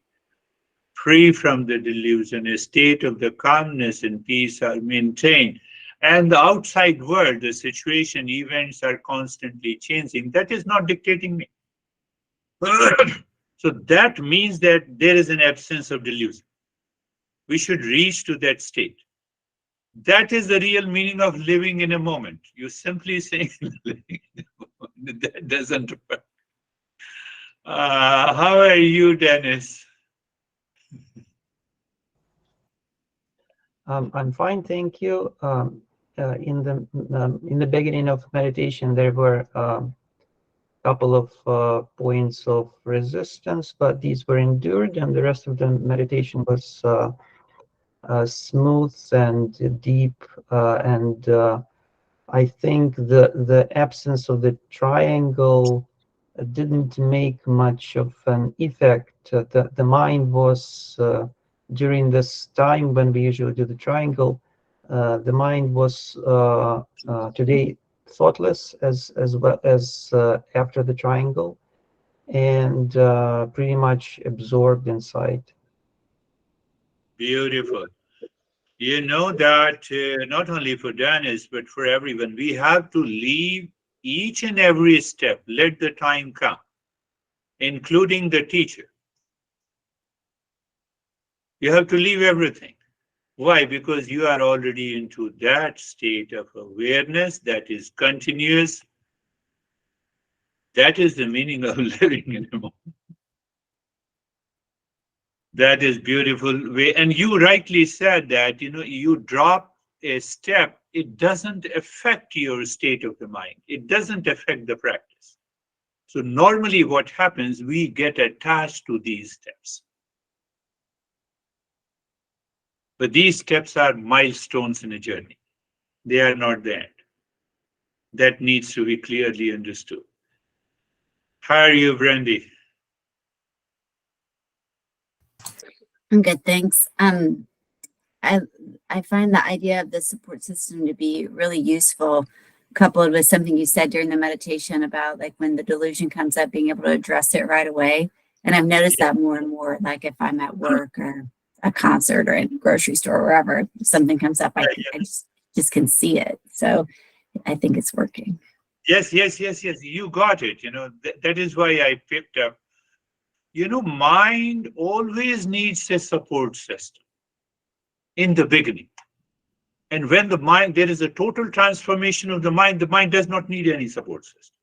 B: free from the delusion. A state of the calmness and peace are maintained. And the outside world, the situation, events are constantly changing. That is not dictating me. So that means that there is an absence of delusion. We should reach to that state. That is the real meaning of living in a moment. You simply say living in a moment. That doesn't work. How are you, Dennis?
A: I'm fine, thank you. In the beginning of meditation, there were a couple of points of resistance, but these were endured, and the rest of the meditation was smooth and deep. And I think the absence of the triangle didn't make much of an effect. The mind was, during this time when we usually do the triangle, the mind was today thoughtless as well as after the triangle, and pretty much absorbed inside.
B: Beautiful. You know that not only for Dennis, but for everyone, we have to leave each and every step. Let the time come, including the teacher. You have to leave everything. Why? Because you are already into that state of awareness that is continuous. That is the meaning of living in a moment. That is beautiful way. And you rightly said that, you drop a step, it doesn't affect your state of the mind. It doesn't affect the practice. So normally what happens, we get attached to these steps. But these steps are milestones in a journey. They are not the end. That needs to be clearly understood. How are you, Brandy?
E: I'm good, thanks. I find the idea of the support system to be really useful, coupled with something you said during the meditation about like when the delusion comes up, being able to address it right away. And I've noticed that more and more, like if I'm at work or a concert or in a grocery store or wherever, if something comes up, I just can see it. So I think it's working.
B: Yes. You got it. That is why I picked up. Mind always needs a support system in the beginning. And when there is a total transformation of the mind does not need any support system.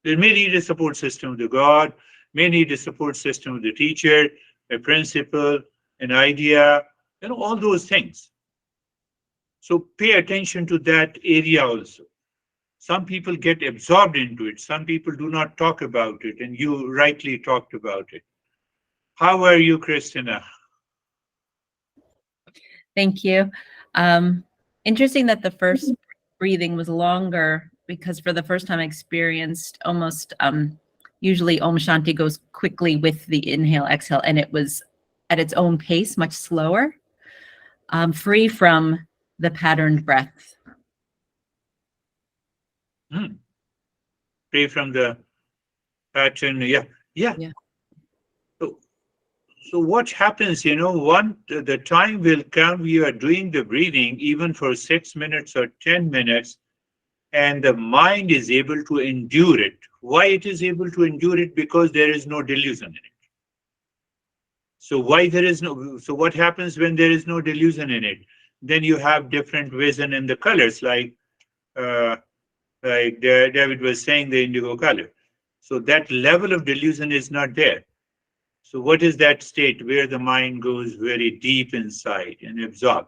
B: It may need a support system of the God, may need a support system of the teacher, a principle, an idea, all those things. So pay attention to that area also. Some people get absorbed into it. Some people do not talk about it, and you rightly talked about it. How are you, Christina?
F: Thank you. Interesting that the first breathing was longer, because for the first time I experienced almost usually Om Shanti goes quickly with the inhale, exhale, and it was at its own pace, much slower, free from the patterned breath.
B: Pray from the pattern. Yeah.
F: Yeah.
B: So what happens, the time will come, we are doing the breathing even for 6 minutes or 10 minutes, and the mind is able to endure it. Why it is able to endure it? Because there is no delusion in it. So what happens when there is no delusion in it? Then you have different vision in the colors, like David was saying, the indigo color. So that level of delusion is not there. So what is that state where the mind goes very deep inside and absorb?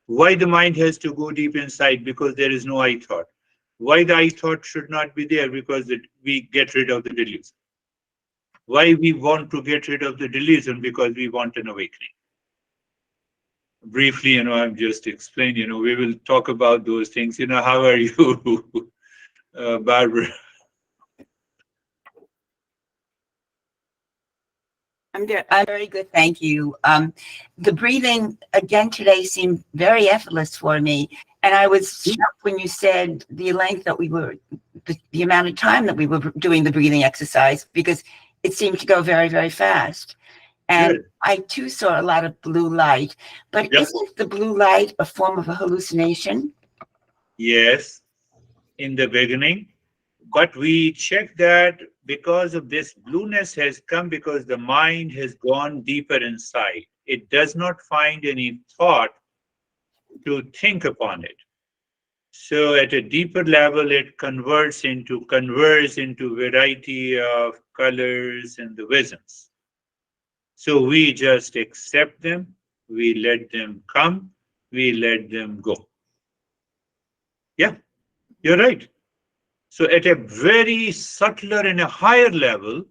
B: Why the mind has to go deep inside? Because there is no I thought. Why the I thought should not be there? Because we get rid of the delusion. Why we want to get rid of the delusion? Because we want an awakening. Briefly, I'm just explaining, we will talk about those things. How are you, Barbara?
G: I'm very good, thank you. The breathing again today seemed very effortless for me, and I was shocked when you said the length that the amount of time that we were doing the breathing exercise, because it seemed to go very, very fast. And
B: Good.
G: I too saw a lot of blue light, but
B: Yep.
G: isn't the blue light a form of a hallucination?
B: Yes, in the beginning. But we check that because of this blueness has come because the mind has gone deeper inside. It does not find any thought to think upon it. So at a deeper level, it converts into variety of colors and the visions. So we just accept them, we let them come, we let them go. Yeah, you're right. So at a very subtler and a higher level,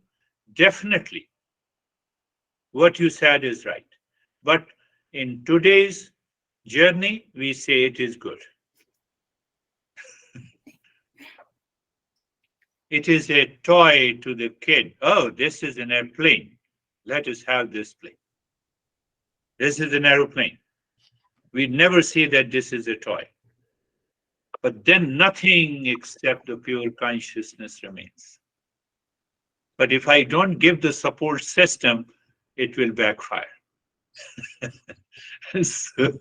B: definitely what you said is right. But in today's journey, we say it is good. It is a toy to the kid. Oh, this is an airplane. Let us have this plane. This is an aeroplane. We never say that this is a toy. But then nothing except the pure consciousness remains. But if I don't give the support system, it will backfire. So,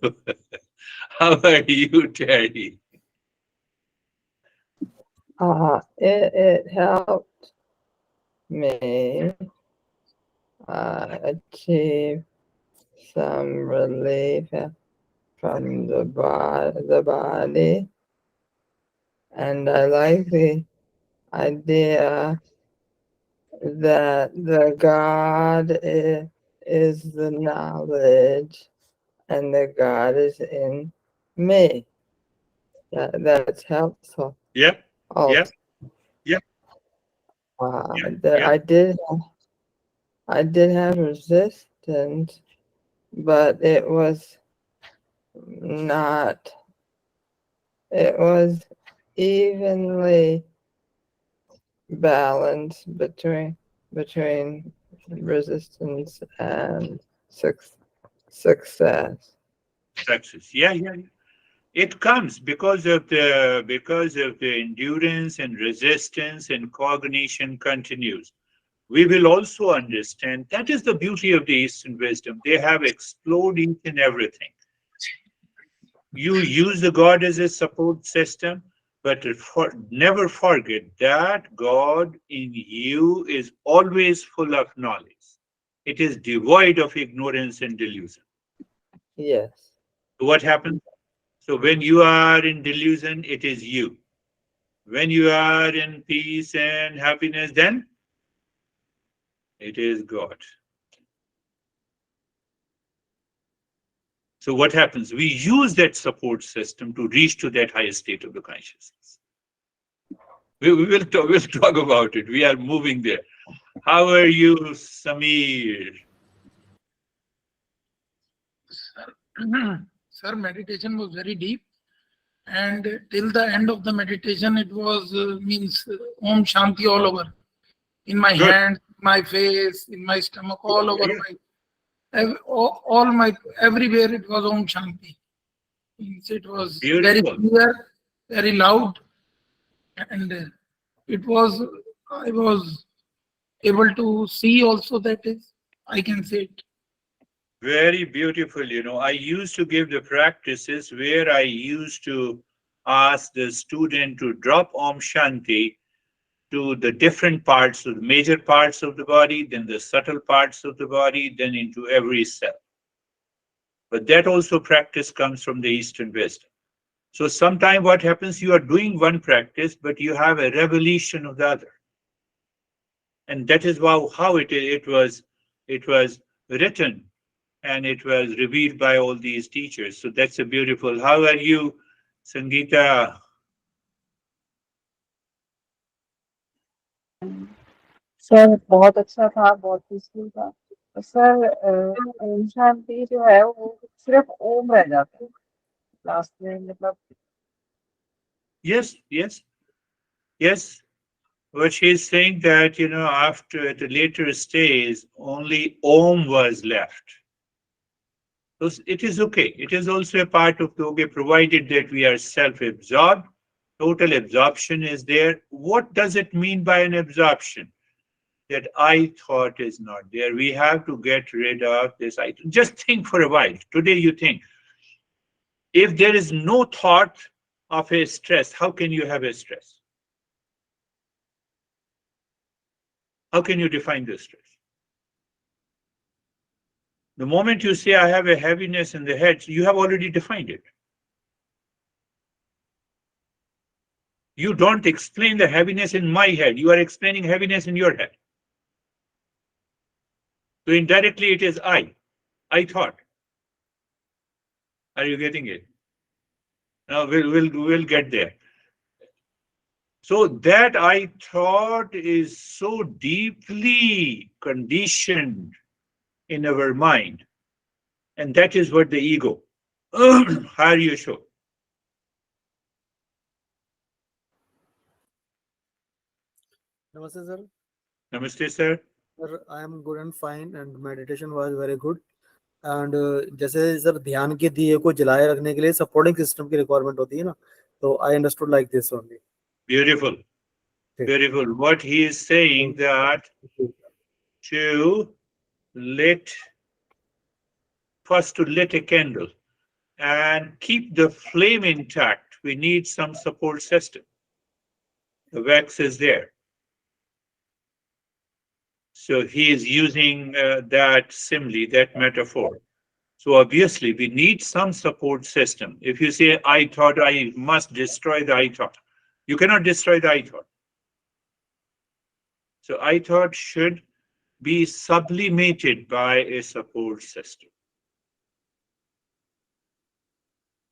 B: how are you, Terry?
H: It helped me achieve some relief from the body, and I like the idea that the God is the knowledge, and the God is in me. That's helpful.
B: Yep.
H: Also,
B: Yep.
H: I did have resistance, but it was not. It was evenly balanced between resistance and success.
B: Success. Yeah. It comes because of the endurance and resistance and cognition continues. We will also understand that is the beauty of the Eastern wisdom. They have explored each and everything. You use the God as a support system, but never forget that God in you is always full of knowledge. It is devoid of ignorance and delusion.
H: Yes.
B: So what happens? So when you are in delusion, it is you. When you are in peace and happiness, then it is God. So what happens? We use that support system to reach to that higher state of the consciousness. We'll talk about it. We are moving there. How are you, Samir?
I: Sir, meditation was very deep, and till the end of the meditation, it was means Om Shanti all over, in my
B: Good.
I: hands, my face, in my stomach, all over all my everywhere. It was Om Shanti. Means it was very
B: Beautiful.
I: clear, very loud, and it was, I was able to see also, that is, I can say it.
B: Very beautiful. I used to give the practices where I used to ask the student to drop Om Shanti to the different parts, of the major parts of the body, then the subtle parts of the body, then into every cell. But that also practice comes from the Eastern wisdom. So sometimes what happens, you are doing one practice, but you have a revelation of the other. And that is how it was written, and it was revealed by all these teachers. So that's a beautiful. How are you, Sangeeta?
J: Sir बहुत अच्छा था, बहुत peaceful था। Sir Om Shanti जो है वो सिर्फ ओम रह जाता है लास्ट में, मतलब
B: Yes. But she's saying that, after at a later stage, only Om was left. So it is okay. It is also a part of yoga, provided that we are self-absorbed. Total absorption is there. What does it mean by an absorption? That I thought is not there. We have to get rid of this I. Just think for a while. Today you think. If there is no thought of a stress, how can you have a stress? How can you define the stress? The moment you say, I have a heaviness in the head, you have already defined it. You don't explain the heaviness in my head. You are explaining heaviness in your head. So indirectly it is I thought. Are you getting it? Now we'll get there. So that I thought is so deeply conditioned in our mind. And that is what the ego. How are you, show?
K: Namaste, sir.
B: Namaste, sir.
K: Sir, I am good and fine, and meditation was very good. And जैसे sir ध्यान के दिए को जलाए रखने के लिए supporting system की रिक्वायरमेंट होती है ना, तो I understood like this only.
B: Beautiful. Beautiful. What he is saying that to lit a candle and keep the flame intact, we need some support system. The wax is there. So he is using that simile, that metaphor. So obviously we need some support system. If you say, I thought, I must destroy the I thought. You cannot destroy the I thought. So I thought should be sublimated by a support system.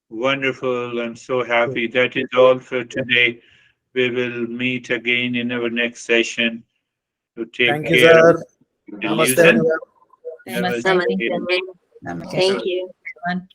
B: Wonderful. I'm so happy. That is all for today. We will meet again in our next session. So take
K: Thank you,
B: care.
K: sir.
B: Delusion.
K: Namaste.
B: Namaste.
D: Namaste. Thank you.
F: Everyone.